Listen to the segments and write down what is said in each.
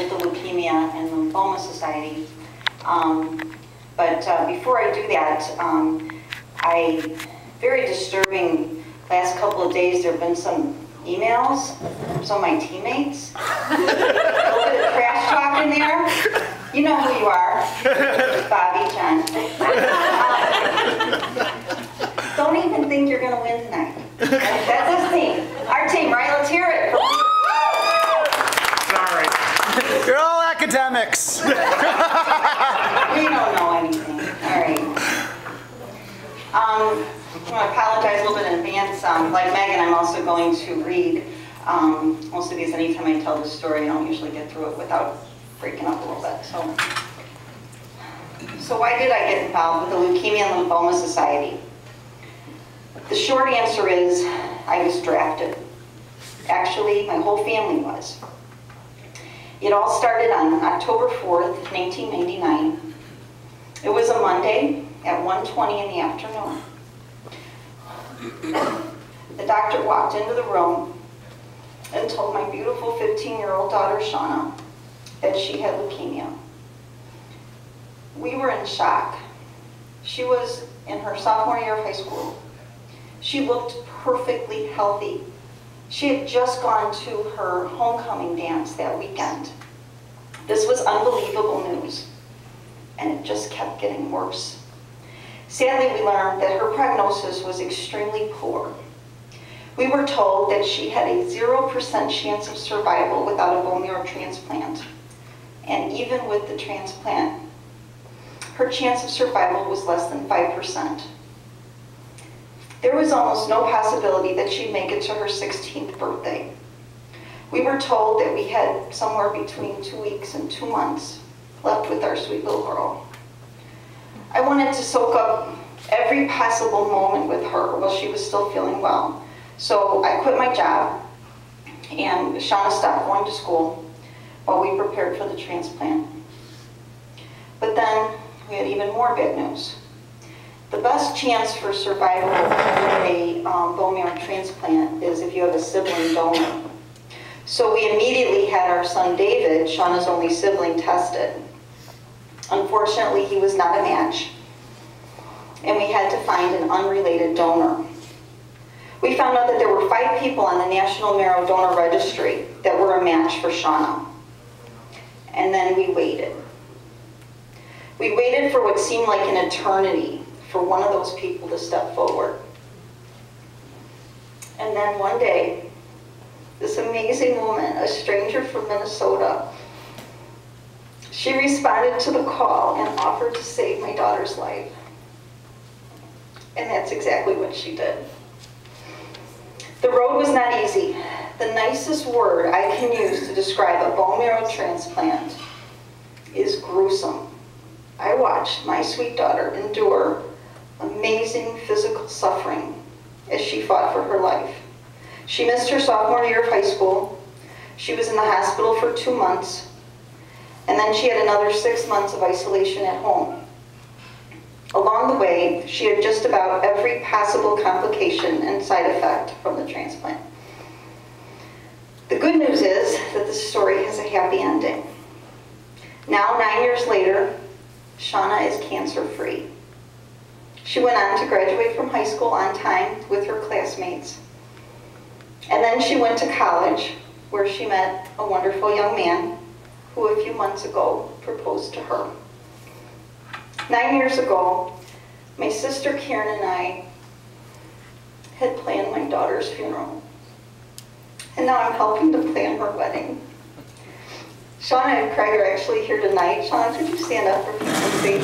with the Leukemia and Lymphoma Society. But before I do that, very disturbing last couple of days, there have been some emails from some of my teammates. A little bit of trash talk in there. You know who you are. Bobby, John. Don't even think you're going to win tonight. That's his team. Our team, right? Let's hear it. Sorry. You're all academics. We don't know anything. All right. I want to apologize a little bit in advance. Like Megan, I'm also going to read, mostly because anytime I tell this story, I don't usually get through it without breaking up a little bit. So why did I get involved with the Leukemia Lymphoma Society? The short answer is I was drafted. Actually, my whole family was. It all started on October 4th, 1999. It was a Monday at 1:20 in the afternoon. The doctor walked into the room and told my beautiful 15-year-old daughter, Shauna, that she had leukemia. We were in shock. She was in her sophomore year of high school. She looked perfectly healthy. She had just gone to her homecoming dance that weekend. This was unbelievable news, and it just kept getting worse. Sadly, we learned that her prognosis was extremely poor. We were told that she had a 0% chance of survival without a bone marrow transplant. And even with the transplant, her chance of survival was less than 5%. There was almost no possibility that she'd make it to her 16th birthday. We were told that we had somewhere between 2 weeks and 2 months left with our sweet little girl. I wanted to soak up every possible moment with her while she was still feeling well. So I quit my job, and Shauna stopped going to school while we prepared for the transplant. But then we had even more bad news. The best chance for survival in a bone marrow transplant is if you have a sibling donor. So we immediately had our son David, Shauna's only sibling, tested. Unfortunately, he was not a match, and we had to find an unrelated donor. We found out that there were 5 people on the National Marrow Donor Registry that were a match for Shauna. And then we waited. We waited for what seemed like an eternity for one of those people to step forward. And then one day, this amazing woman, a stranger from Minnesota, she responded to the call and offered to save my daughter's life. And that's exactly what she did. The road was not easy. The nicest word I can use to describe a bone marrow transplant is gruesome. I watched my sweet daughter endure amazing physical suffering as she fought for her life. She missed her sophomore year of high school. She was in the hospital for 2 months. And then she had another 6 months of isolation at home. Along the way, she had just about every possible complication and side effect from the transplant. The good news is that the story has a happy ending. Now, 9 years later, Shauna is cancer-free. She went on to graduate from high school on time with her classmates. And then she went to college, where she met a wonderful young man who a few months ago proposed to her. 9 years ago, my sister Karen and I had planned my daughter's funeral. And now I'm helping to plan her wedding. Shauna and Craig are actually here tonight. Shauna, could you stand up for people's sake?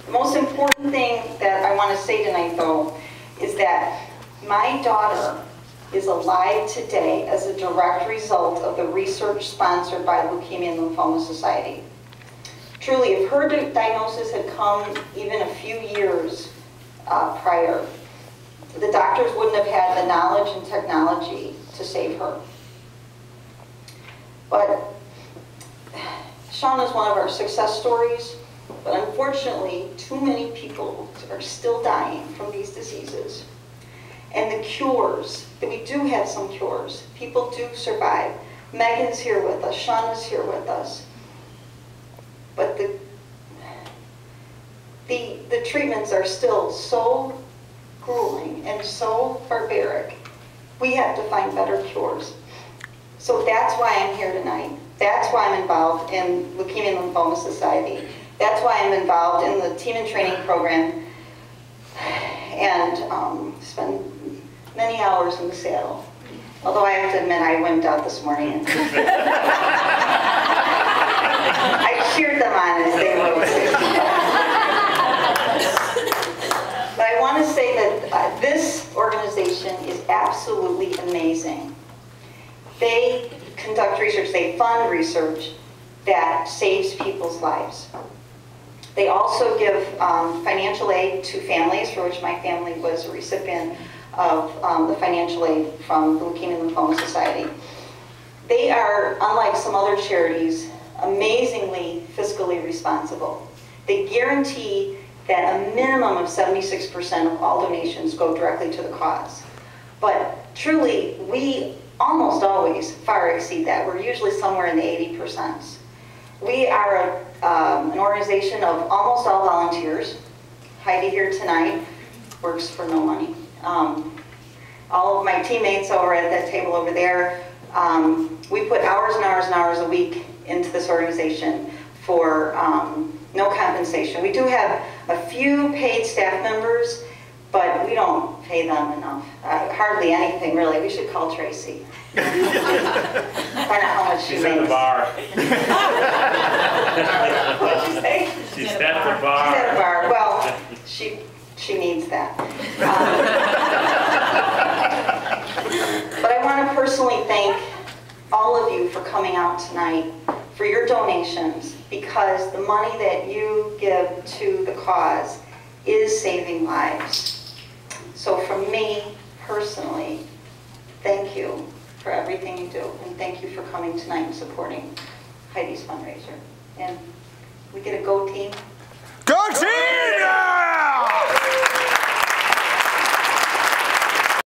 The most important thing that I want to say tonight, though, is that my daughter is alive today as a direct result of the research sponsored by Leukemia Lymphoma Society. Truly, if her diagnosis had come even a few years prior, the doctors wouldn't have had the knowledge and technology to save her. But Sean is one of our success stories, but unfortunately, too many people are still dying from these diseases. And the cures, that we do have some cures. People do survive. Megan's here with us, Sean is here with us. But the treatments are still so grueling and so barbaric. We have to find better cures. So that's why I'm here tonight. That's why I'm involved in Leukemia Lymphoma Society. That's why I'm involved in the team and training program and spend many hours in the saddle. Although I have to admit, I wimped out this morning. And I cheered them on as they rode. But I want to say that this organization is absolutely amazing. They conduct research, they fund research that saves people's lives. They also give financial aid to families, for which my family was a recipient of the financial aid from the Leukemia Lymphoma Society. They are, unlike some other charities, amazingly fiscally responsible. They guarantee that a minimum of 76% of all donations go directly to the cause. But truly, we almost always far exceed that. We're usually somewhere in the 80%. We are an organization of almost all volunteers. Heidi here tonight works for no money. All of my teammates over at that table over there, we put hours and hours and hours a week into this organization for no compensation. We do have a few paid staff members, but we don't pay them enough. Hardly anything, really. We should call Tracy. Find out how much she makes. She's at the bar. What'd you say? She's at the bar. She's at the bar. Well, she needs that. But I want to personally thank all of you for coming out tonight, for your donations, because the money that you give to the cause is saving lives. So from me, personally, thank you for everything you do, and thank you for coming tonight and supporting Heidi's fundraiser. And we get a go team. Go team!